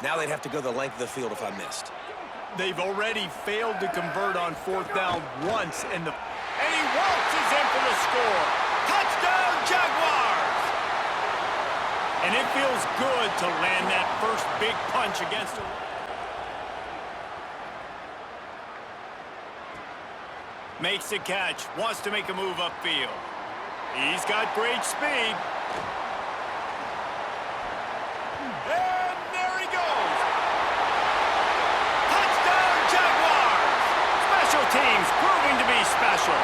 Now they'd have to go the length of the field if I missed. They've already failed to convert on 4th down once, and he waltzes in for the score. Touchdown, Jaguars! And it feels good to land that first big punch against him. Makes the catch, wants to make a move upfield. He's got great speed. And there he goes. Touchdown, Jaguars! Special teams proving to be special.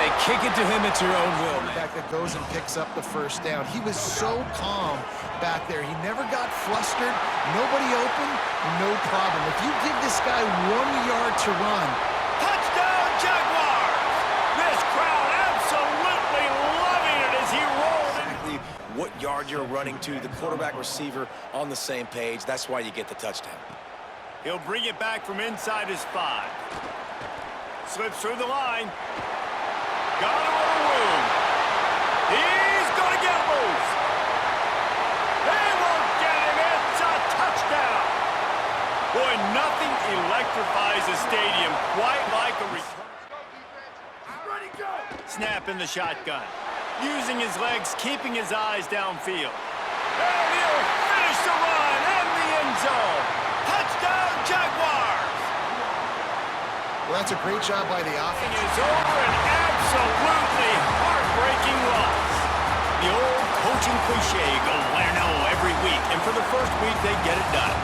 Hey, kick it to him at your own will, man. Back that goes and picks up the first down. He was so calm back there. He never got flustered. Nobody open, no problem. If you give this guy 1 yard to run. Touchdown, Jaguars! This crowd absolutely loving it as he rolls in. What yard you're running to, the quarterback receiver on the same page. That's why you get the touchdown. He'll bring it back from inside his 5. Slips through the line. Got a little room. He's going to get loose. They won't get him. It's a touchdown. Boy, nothing electrifies a stadium quite like a return. Snap in the shotgun. Using his legs, keeping his eyes downfield. And he'll finish the run in the end zone. Touchdown, Jaguars! Well, that's a great job by the offense. It's over, an absolutely heartbreaking loss. The old coaching cliche, go win or no every week, and for the first week, they get it done.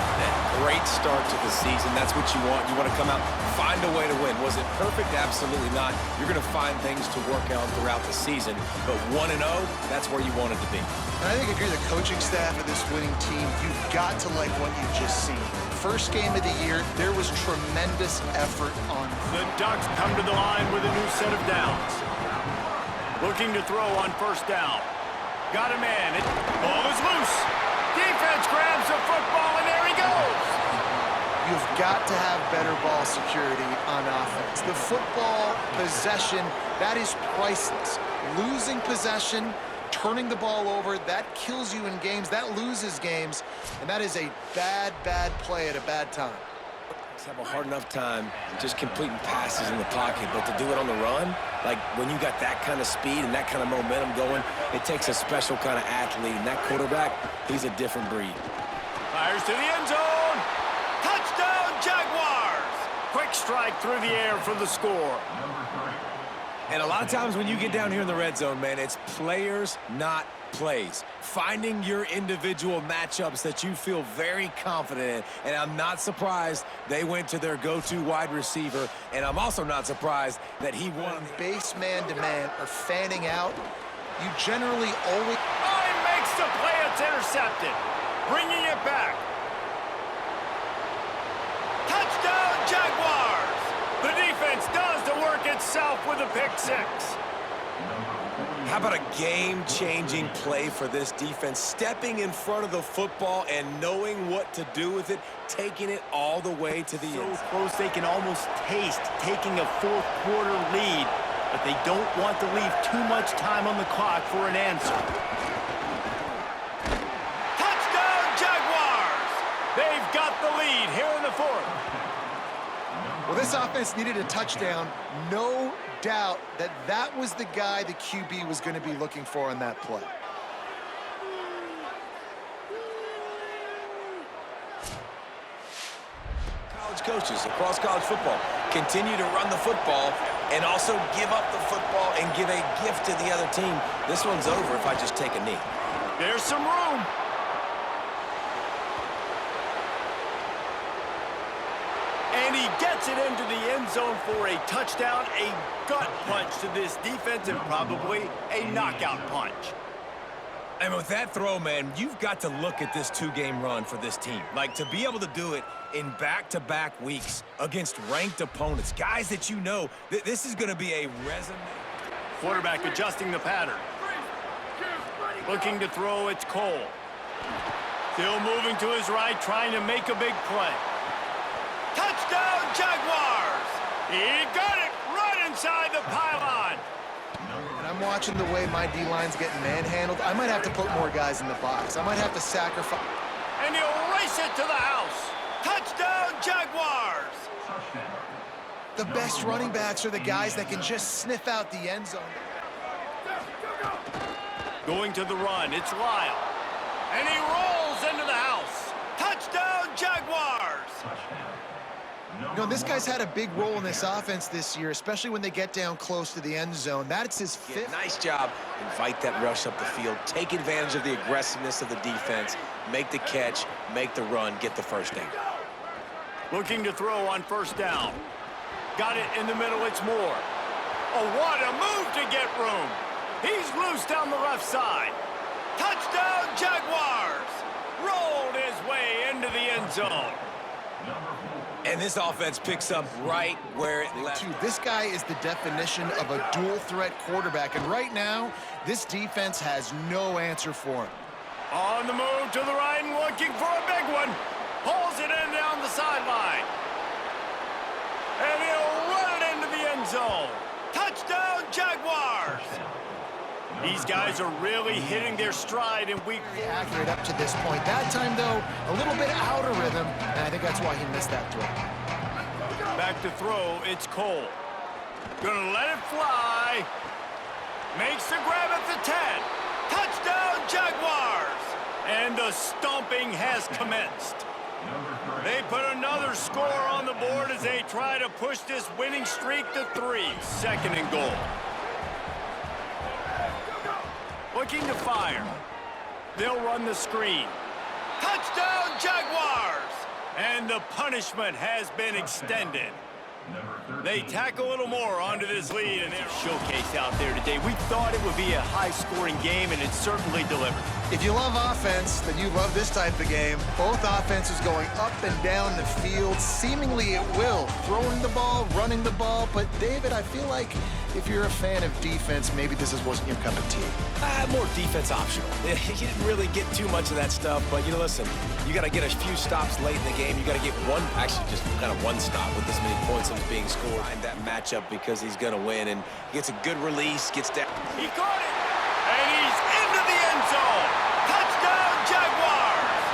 Great start to the season. That's what you want. You want to come out, find a way to win. Was it perfect? Absolutely not. You're going to find things to work out throughout the season, but 1-0, that's where you want it to be. And I think if you're the coaching staff of this winning team, you've got to like what you've just seen. First game of the year, there was tremendous effort on. The Ducks come to the line with a new set of downs. Looking to throw on 1st down. Got a man. Ball is loose. Defense grabs the football, and there he goes. You've got to have better ball security on offense. The football possession, that is priceless. Losing possession, turning the ball over, that kills you in games, that loses games, and that is a bad, bad play at a bad time. Have a hard enough time just completing passes in the pocket, but to do it on the run, like when you got that kind of speed and that kind of momentum going, it takes a special kind of athlete, and that quarterback, he's a different breed. Fires to the end zone. Touchdown, Jaguars! Quick strike through the air for the score. And a lot of times when you get down here in the red zone, man, it's players, not plays. Finding your individual matchups that you feel very confident in. And I'm not surprised they went to their go-to wide receiver. And I'm also not surprised that he won. Base man-to-man or fanning out, you generally always... Oh, he makes the play. It's intercepted. Bringing it back. Touchdown, Jaguars! The defense does the work itself with a pick 6. How about a game-changing play for this defense? Stepping in front of the football and knowing what to do with it, taking it all the way to the end. So close they can almost taste taking a 4th quarter lead, but they don't want to leave too much time on the clock for an answer. Touchdown, Jaguars! They've got the lead here in the 4th. Well, this offense needed a touchdown. No doubt that that was the guy the QB was going to be looking for on that play. College coaches across college football continue to run the football and also give up the football and give a gift to the other team. This one's over if I just take a knee. There's some room. And he gets it into the end zone for a touchdown, a gut punch to this defense, and probably a knockout punch. And with that throw, man, you've got to look at this 2-game run for this team. Like, to be able to do it in back-to-back weeks against ranked opponents, guys that you know, this is going to be a resume. Quarterback adjusting the pattern. Looking to throw, it's Cole. Still moving to his right, trying to make a big play. Touchdown, Jaguars! He got it right inside the pylon. And I'm watching the way my D-line's getting manhandled. I might have to put more guys in the box. I might have to sacrifice. And he'll race it to the house. Touchdown, Jaguars! The best running backs are the guys that can just sniff out the end zone. Going to the run, it's Lyle. And he rolls into the house. Touchdown, Jaguars! You know, this guy's had a big role in this offense this year, especially when they get down close to the end zone. That's his fifth. Nice job. Invite that rush up the field. Take advantage of the aggressiveness of the defense. Make the catch, make the run, get the first down. Looking to throw on first down. Got it in the middle, it's Moore. Oh, what a move to get room. He's loose down the left side. Touchdown, Jaguars! Rolled his way into the end zone. And this offense picks up right where it left. This guy is the definition of a dual-threat quarterback, and right now, this defense has no answer for him. On the move to the right and looking for a big one. Pulls it in down the sideline. And he'll run it into the end zone. Touchdown, Jaguars! These guys are really hitting their stride in week 4. Accurate up to this point. That time, though, a little bit out of rhythm, and I think that's why he missed that throw. Back to throw, it's Cole. Gonna let it fly. Makes the grab at the 10. Touchdown, Jaguars! And the stomping has commenced. They put another score on the board as they try to push this winning streak to 3. Second and goal. Looking to fire. They'll run the screen. Touchdown, Jaguars! And the punishment has been extended. They tack a little more onto this lead, and they're showcased out there today. We thought it would be a high-scoring game, and it certainly delivered. If you love offense, then you love this type of game. Both offenses going up and down the field, seemingly at will. Throwing the ball, running the ball. But, David, I feel like if you're a fan of defense, maybe this wasn't your cup of tea. More defense optional. You didn't really get too much of that stuff, but, you know, listen, you got to get a few stops late in the game. You got to get one, actually just kind of one stop with this many points that was being scored in that matchup because he's going to win, and gets a good release, gets down. He caught it, and he's into the end zone. Touchdown, Jaguars!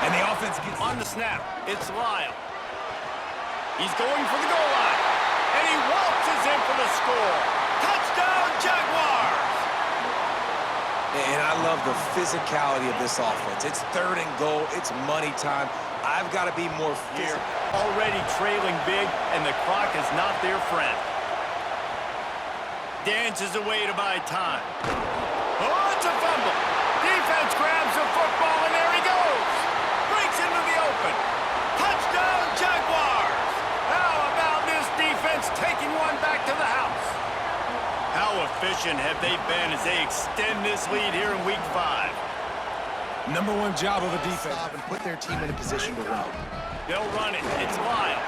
And the offense gets on the snap. It's Lyle. He's going for the goal line, and he waltzes in for the score. Touchdown, Jaguars! And I love the physicality of this offense. It's third and goal. It's money time. I've got to be more physical. Already trailing big, and the clock is not their friend. Dances away to buy time. Oh, it's a fumble. Defense grabs the football, and there he goes. Breaks into the open. Touchdown, Jaguars! How about this defense taking one back to the house? How efficient have they been as they extend this lead here in Week 5? Number one job of a defense. Stop and put their team in a position to run. They'll run it. It's Lyle.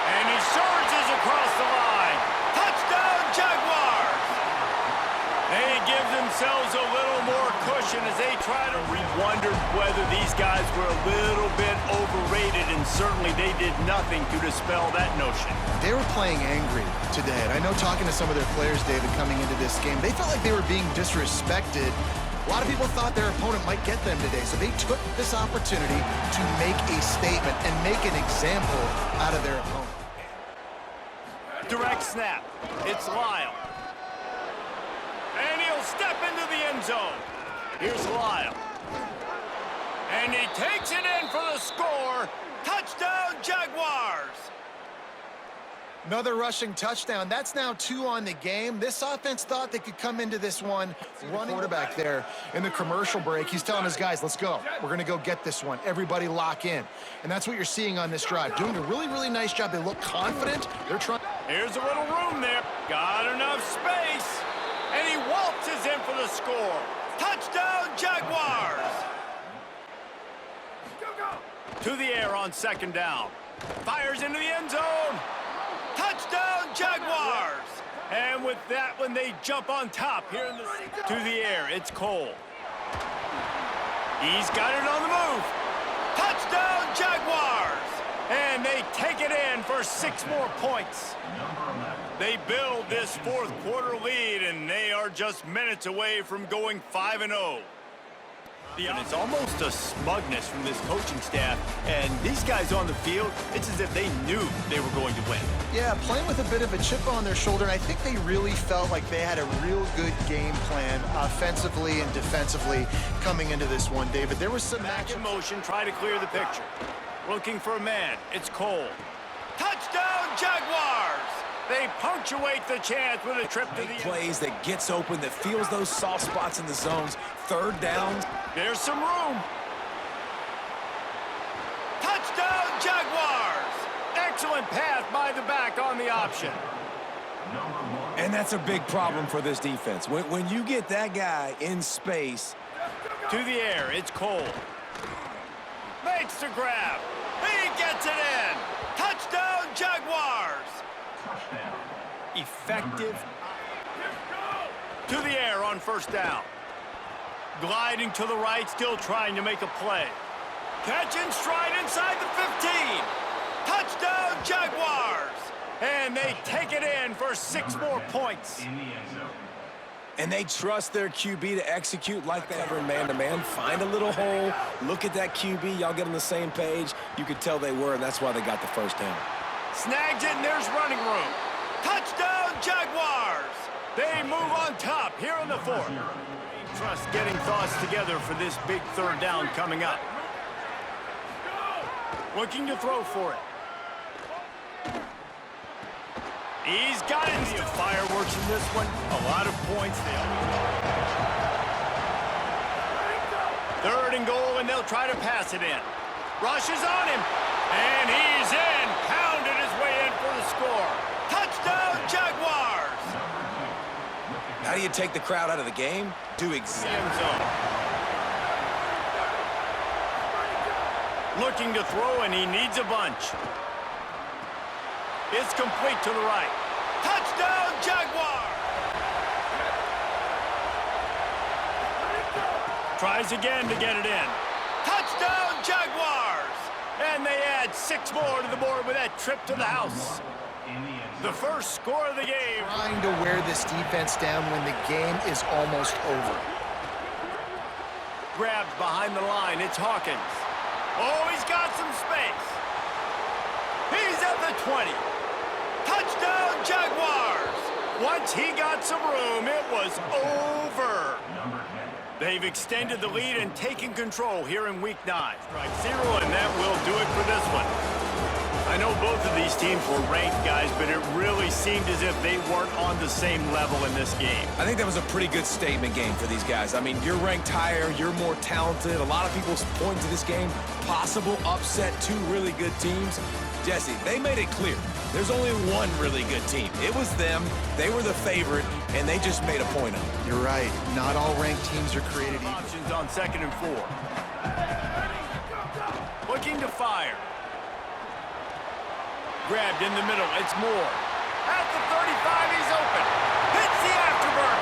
And he surges across the line. Touchdown, Jaguars! They give themselves a little more cushion as they try to wonder whether these guys were a little bit overrated, and certainly they did nothing to dispel that notion. They were playing angry today, and I know talking to some of their players, David, coming into this game, they felt like they were being disrespected. A lot of people thought their opponent might get them today, so they took this opportunity to make a statement and make an example out of their opponent. Direct snap. It's Lyle. And he'll step into the end zone. Here's Lyle. And he takes it in for the score. Touchdown, Jaguars! Another rushing touchdown. That's now 2 on the game. This offense thought they could come into this one running. Quarterback there in the commercial break. He's telling his guys, let's go. We're going to go get this one. Everybody lock in. And that's what you're seeing on this drive. Doing a really, really nice job. They look confident. They're trying. Here's a little room there. Got enough space. And he waltzes in for the score. Touchdown, Jaguars! To the air on second down. Fires into the end zone. Touchdown, Jaguars! And with that one, they jump on top here in the to the air. It's Cole. He's got it on the move. Touchdown, Jaguars! And they take it in for 6 more points. They build this fourth quarter lead, and they are just minutes away from going 5-0. And it's almost a smugness from this coaching staff. And these guys on the field, it's as if they knew they were going to win. Yeah, playing with a bit of a chip on their shoulder, and I think they really felt like they had a real good game plan offensively and defensively coming into this one, David. There was some Back in motion, try to clear the picture. Looking for a man, it's Cole. Touchdown, Jaguars! They punctuate the chance with a trip to the plays that gets open, that feels those soft spots in the zones. Third downs. There's some room. Touchdown, Jaguars! Excellent pass by the back on the option. And that's a big problem for this defense. When you get that guy in space. To the air, it's Cole. Makes the grab. He gets it in. Touchdown, Jaguars! Effective. To the air on first down. Gliding to the right, still trying to make a play. Catch in stride inside the 15. Touchdown, Jaguars! And they take it in for 6 more points. And they trust their QB to execute like they ever in man-to-man. Find a little hole. Look at that QB. Y'all get on the same page. You could tell they were, and that's why they got the first down. Snags it, and there's running room. Touchdown, Jaguars! They move on top here in the 4th. Trust getting thoughts together for this big third down coming up. Looking to throw for it. He's got it. The fireworks in this one. A lot of points. Third and goal, and they'll try to pass it in. Rushes on him, and he's in. Pounded his way in for the score. Touchdown, Jaguars! How do you take the crowd out of the game? Do exactly. End zone. Looking to throw, and he needs a bunch. It's complete to the right. Touchdown, Jaguars! Tries again to get it in. Touchdown, Jaguars! And they add 6 more to the board with that trip to the house. The first score of the game. Trying to wear this defense down when the game is almost over. Grabbed behind the line, it's Hawkins. Oh, he's got some space. He's at the 20. Touchdown, Jaguars! Once he got some room, it was over. They've extended the lead and taken control here in Week 9. Strike 0, and that will do it for this one. I know both of these teams were ranked, guys, but it really seemed as if they weren't on the same level in this game. I think that was a pretty good statement game for these guys. I mean, you're ranked higher, you're more talented. A lot of people point to this game, possible upset, 2 really good teams. Jesse, they made it clear. There's only one really good team. It was them. They were the favorite, and they just made a point of it. You're right. Not all ranked teams are created equal. Options on 2nd and 4. Looking to fire. Grabbed in the middle. It's Moore. At the 35, he's open. Hits the afterburn.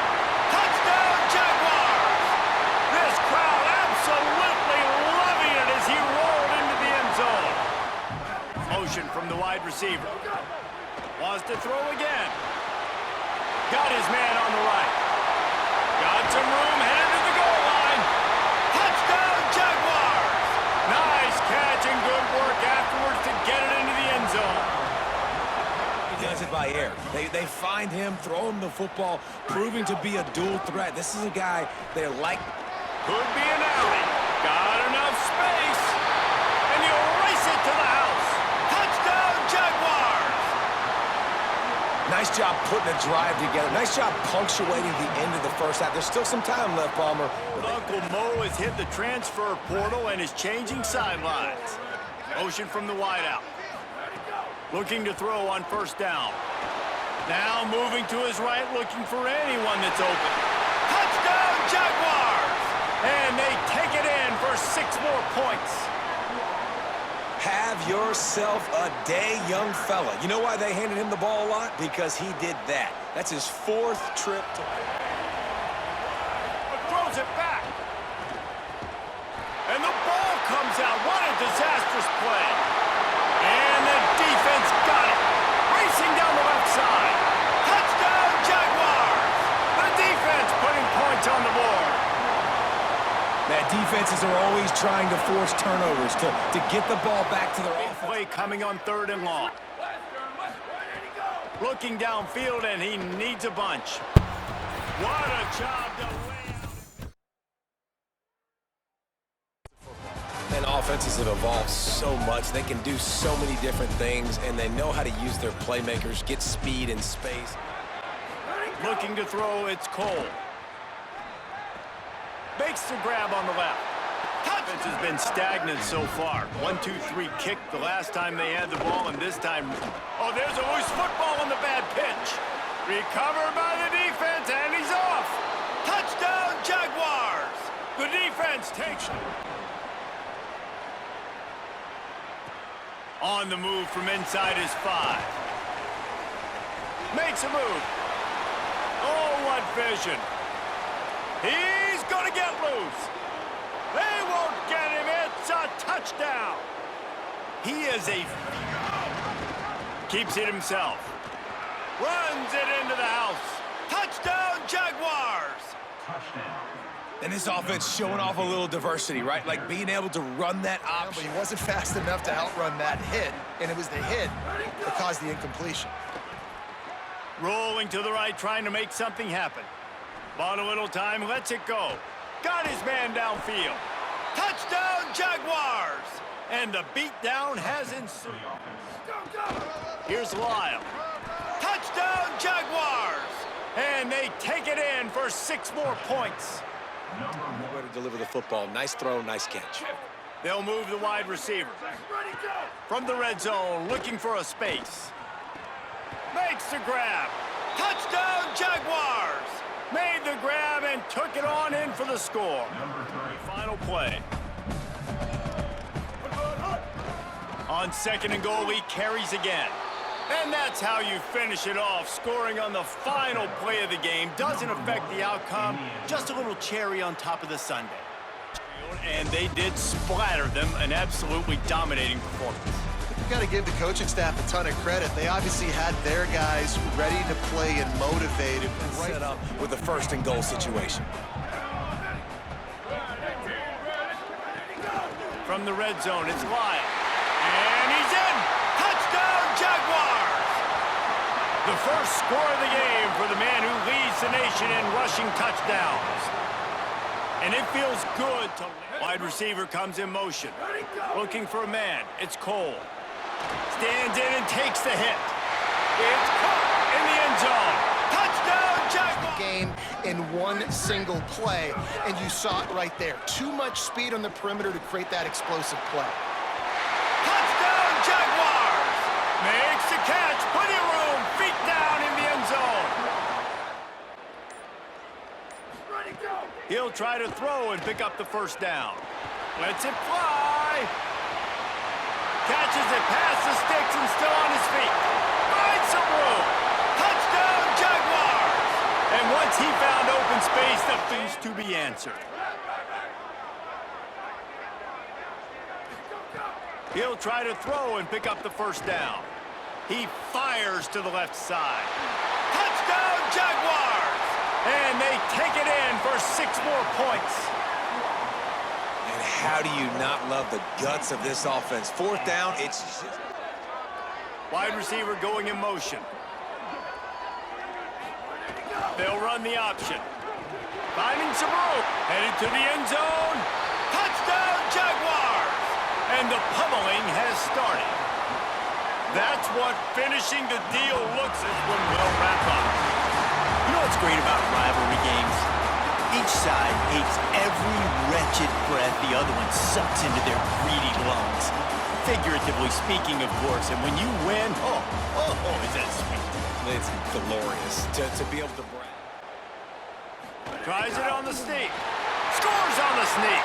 Touchdown, Jaguars! This crowd absolutely loving it as he rolled into the end zone. Motion from the wide receiver. Wants to throw again. Got his man on the right. Got some room, headed to the goal line. Touchdown, Jaguars! Nice catch and good work afterwards to get it into the end zone. He does it by air. They find him, throw him the football, proving to be a dual threat. This is a guy they like. Could be an alley. Got enough space. And he'll race it to the house. Touchdown, Jaguars! Nice job putting a drive together. Nice job punctuating the end of the first half. There's still some time left, Palmer. Uncle Mo has hit the transfer portal and is changing sidelines. Motion from the wideout. Looking to throw on first down. Now moving to his right, looking for anyone that's open. Touchdown, Jaguars! And they take it in for 6 more points. Have yourself a day, young fella. You know why they handed him the ball a lot? Because he did that. That's his 4th trip to... Throws it back. And the ball comes out. What a disastrous play. And the defense got it. Racing down the left side. Touchdown, Jaguars! The defense putting points on the board. Yeah, defenses are always trying to force turnovers to get the ball back to their offense. Play coming on 3rd and long. Looking downfield, and he needs a bunch. What a job to lay out. And offenses have evolved so much. They can do so many different things, and they know how to use their playmakers, get speed and space. Looking to throw, it's Cole. Makes the grab on the left. Offense has been stagnant so far. 1-2-3 kick the last time they had the ball, and this time... Oh, there's a loose football on the bad pitch. Recovered by the defense, and he's off. Touchdown, Jaguars. The defense takes it. On the move from inside his 5. Makes a move. Oh, what vision. He's going to get loose. They won't get him. It's a touchdown. He is a... Keeps it himself. Runs it into the house. Touchdown, Jaguars. And this offense showing off a little diversity, right? Like being able to run that option. But he wasn't fast enough to outrun that hit, and it was the hit that caused the incompletion. Rolling to the right, trying to make something happen. Bought a little time, lets it go. Got his man downfield. Touchdown, Jaguars! And the beatdown has ensued. Here's Lyle. Touchdown, Jaguars! And they take it in for 6 more points. Way to deliver the football. Nice throw, nice catch. They'll move the wide receiver. From the red zone, looking for a space. Makes the grab. Touchdown, Jaguars! Made the grab and took it on in for the score. Final play. On 2nd and goal, he carries again. And that's how you finish it off. Scoring on the final play of the game doesn't affect the outcome. Just a little cherry on top of the sundae. And they did splatter them, an absolutely dominating performance. You've got to give the coaching staff a ton of credit. They obviously had their guys ready to play and motivated. Set up with the 1st and goal situation. From the red zone, it's Lyle. And he's in! Touchdown, Jaguars! The first score of the game for the man who leads the nation in rushing touchdowns. And it feels good to... Wide receiver comes in motion. Looking for a man. It's Cole. Stands in and takes the hit. It's caught in the end zone. Touchdown, Jaguars! Game in one single play, and you saw it right there. Too much speed on the perimeter to create that explosive play. Touchdown, Jaguars! Makes the catch. Plenty of room. Feet down in the end zone. He'll try to throw and pick up the 1st down. Lets it fly. Catches it past the sticks and still on his feet. Finds some room. Touchdown, Jaguars! And once he found open space, the things to be answered. He'll try to throw and pick up the 1st down. He fires to the left side. Touchdown, Jaguars! And they take it in for 6 more points. And how do you not love the guts of this offense? 4th down, it's... Wide receiver going in motion. They'll run the option. Finding some room. Headed to the end zone. Touchdown, Jaguars! And the pummeling has started. That's what finishing the deal looks as when we'll wrap up. You know what's great about rivalry games? Each side hates every wretched breath the other one sucks into their greedy lungs. Figuratively speaking, of course, and when you win, oh, is that sweet. It's glorious to be able to brag. Tries it on the sneak. Scores on the sneak.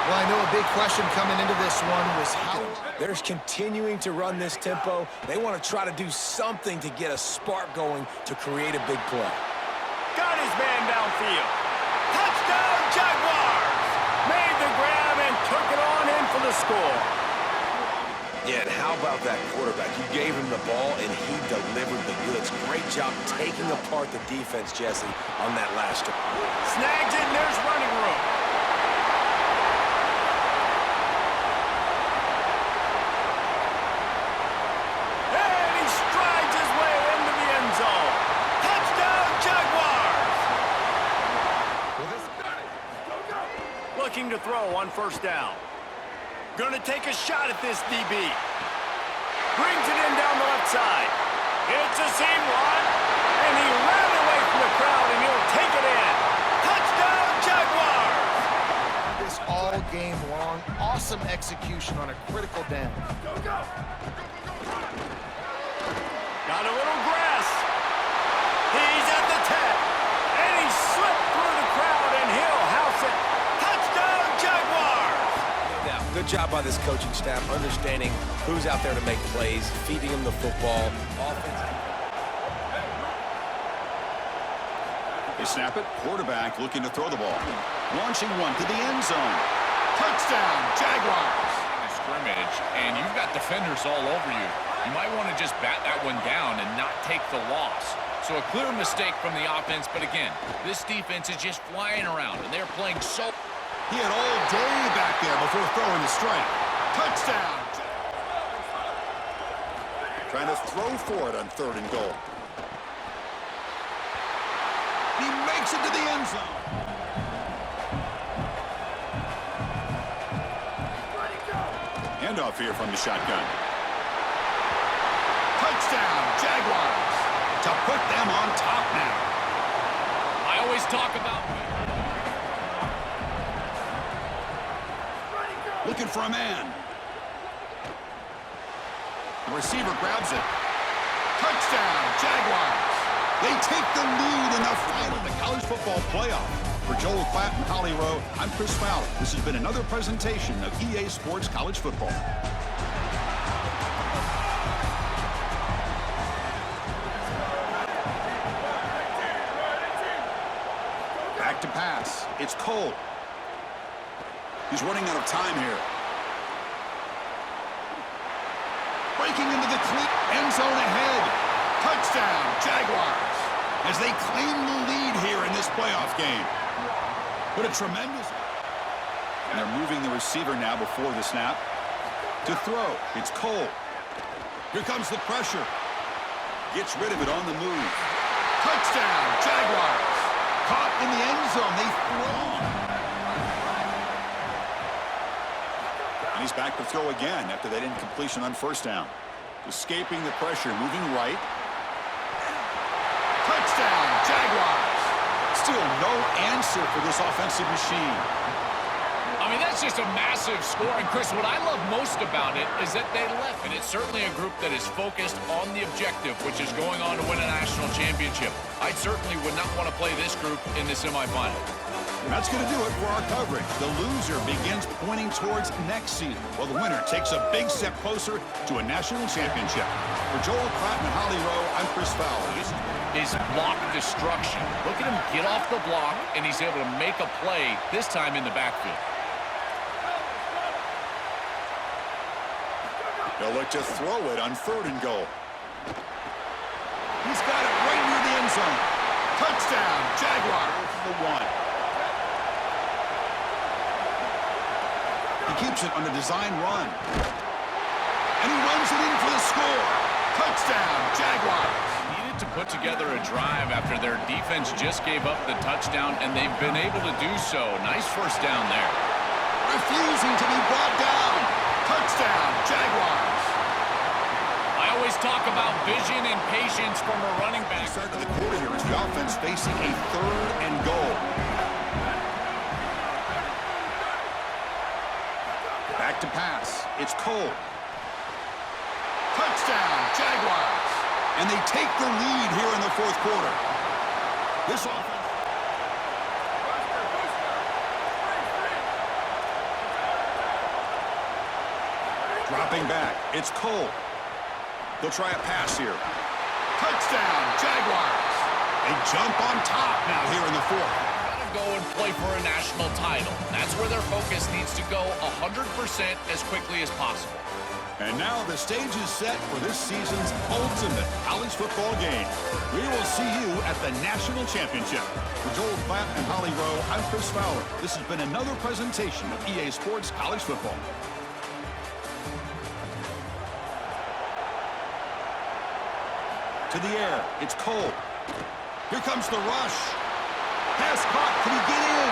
Well, I know a big question coming into this one was how... They're continuing to run this tempo. They want to try to do something to get a spark going to create a big play. Got his man downfield. Touchdown, Jaguars! Made the grab and took it on in for the score. Yeah, and how about that quarterback? You gave him the ball, and he delivered the goods. Great job taking apart the defense, Jesse, on that last drive. Snags it, and there's running room. looking to throw on first down. Gonna take a shot at this DB. Brings it in down the left side. It's a seam run, and he ran away from the crowd, and he'll take it in. Touchdown, Jaguars! This all game long. Awesome execution on a critical down. Got a little grass. He's at the 10. And he slipped through the crowd, and he'll house it. Touchdown, Jaguars! Now, good job by this coaching staff, understanding who's out there to make plays, feeding them the football. They snap it. Quarterback looking to throw the ball. Launching one to the end zone. Touchdown, Jaguars! Scrimmage, and you've got defenders all over you. You might want to just bat that one down and not take the loss. So a clear mistake from the offense, but again, this defense is just flying around, and they're playing so... He had all day back there before throwing the strike. Touchdown! Trying to throw for it on 3rd and goal. He makes it to the end zone. Handoff here from the shotgun. Touchdown, Jaguars! To put them on top now. I always talk about... Looking for a man. The receiver grabs it. Touchdown, Jaguars! They take the lead in the final of the college football playoff. For Joel Klatt and Holly Rowe, I'm Chris Fowler. This has been another presentation of EA Sports College Football. Back to pass. It's Cole. He's running out of time here. Breaking into the clean end zone ahead. Touchdown, Jaguars, as they claim the lead here in this playoff game. What a tremendous... And they're moving the receiver now before the snap. To throw, it's Cole. Here comes the pressure. Gets rid of it on the move. Touchdown, Jaguars. Caught in the end zone. They throw. And he's back to throw again after that incompletion on first down. Escaping the pressure, moving right. Touchdown, Jaguars. Still no answer for this offensive machine. I mean, that's just a massive score. And, Chris, what I love most about it is that they left. And it's certainly a group that is focused on the objective, which is going on to win a national championship. I certainly would not want to play this group in the semifinal. And that's going to do it for our coverage. The loser begins pointing towards next season, while the winner takes a big step closer to a national championship. For Joel Klatt and Holly Rowe, I'm Chris Fowler. Is block destruction. Look at him get off the block, and he's able to make a play, this time in the backfield. They'll look to throw it on 3rd and goal. He's got it right near the end zone. Touchdown, Jaguars. The 1. He keeps it on a design run. And he runs it in for the score. Touchdown, Jaguars. Needed to put together a drive after their defense just gave up the touchdown, and they've been able to do so. Nice first down there. Refusing to be brought down. Touchdown, Jaguars. I always talk about vision and patience from a running back. Start of the quarter here as the offense facing a 3rd and goal. Back to pass. It's Cole. Touchdown, Jaguars. And they take the lead here in the 4th quarter. This offense... Dropping back. It's Cole. They'll try a pass here. Touchdown, Jaguars. They jump on top now here in the 4th. Go and play for a national title. That's where their focus needs to go 100% as quickly as possible. And now the stage is set for this season's ultimate college football game. We will see you at the national championship. For Joel Klatt and Holly Rowe, I'm Chris Fowler. This has been another presentation of EA Sports College Football. To the air, it's Cole. Here comes the rush. Pass caught, can he get in?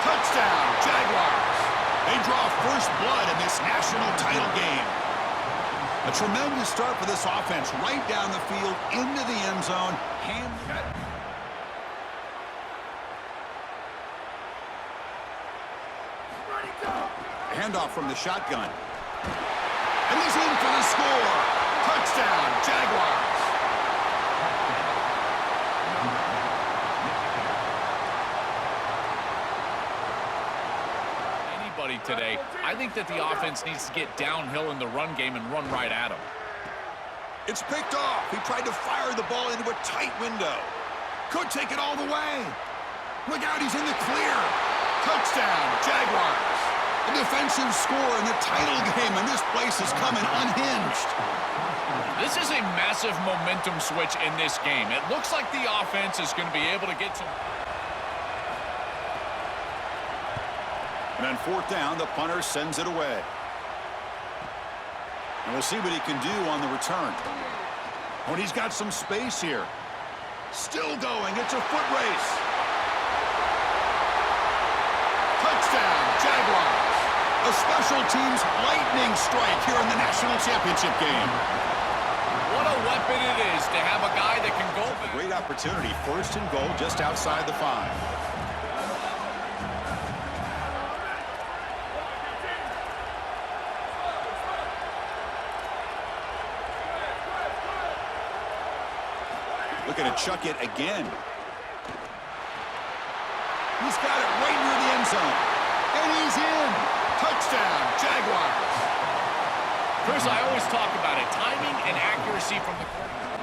Touchdown, Jaguars. They draw first blood in this national title game. A tremendous start for this offense, right down the field, into the end zone. Handoff from the shotgun. And he's in for the score. Touchdown, Jaguars. Anybody today, I think that the offense needs to get downhill in the run game and run right at him. It's picked off. He tried to fire the ball into a tight window. Could take it all the way. Look out, he's in the clear. Touchdown, Jaguars. A defensive score in the title game, and this place is coming unhinged. This is a massive momentum switch in this game. It looks like the offense is going to be able to get some... And on fourth down, the punter sends it away. And we'll see what he can do on the return. Oh, and he's got some space here. Still going. It's a foot race. Touchdown, Jaguars. A special teams lightning strike here in the national championship game. What a weapon it is to have a guy that can go. A great opportunity. First and goal just outside the 5. Looking to chuck it again. He's got it right near the end zone. And he's in. Touchdown, Jaguars. Chris, I always talk about it. Timing and accuracy from the quarterback.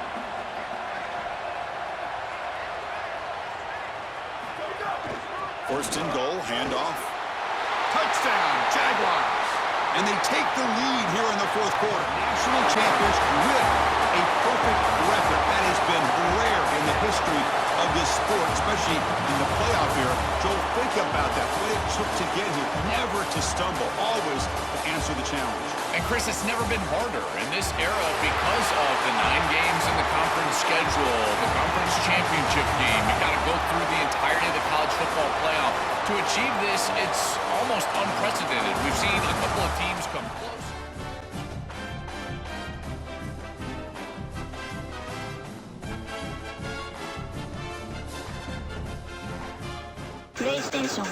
First and goal, handoff. Touchdown, Jaguars. And they take the lead here in the fourth quarter. National champions with a perfect record. That has been rare in the history of this sport, especially in the playoff era. Joel, think about that. What it took to get here. Never to stumble. Always to answer the challenge. And Chris, it's never been harder in this era because of the 9 games in the conference schedule, the conference championship game. You got to go through the entirety of the college football playoff. To achieve this, it's almost unprecedented. We've seen a couple of teams come close. PlayStation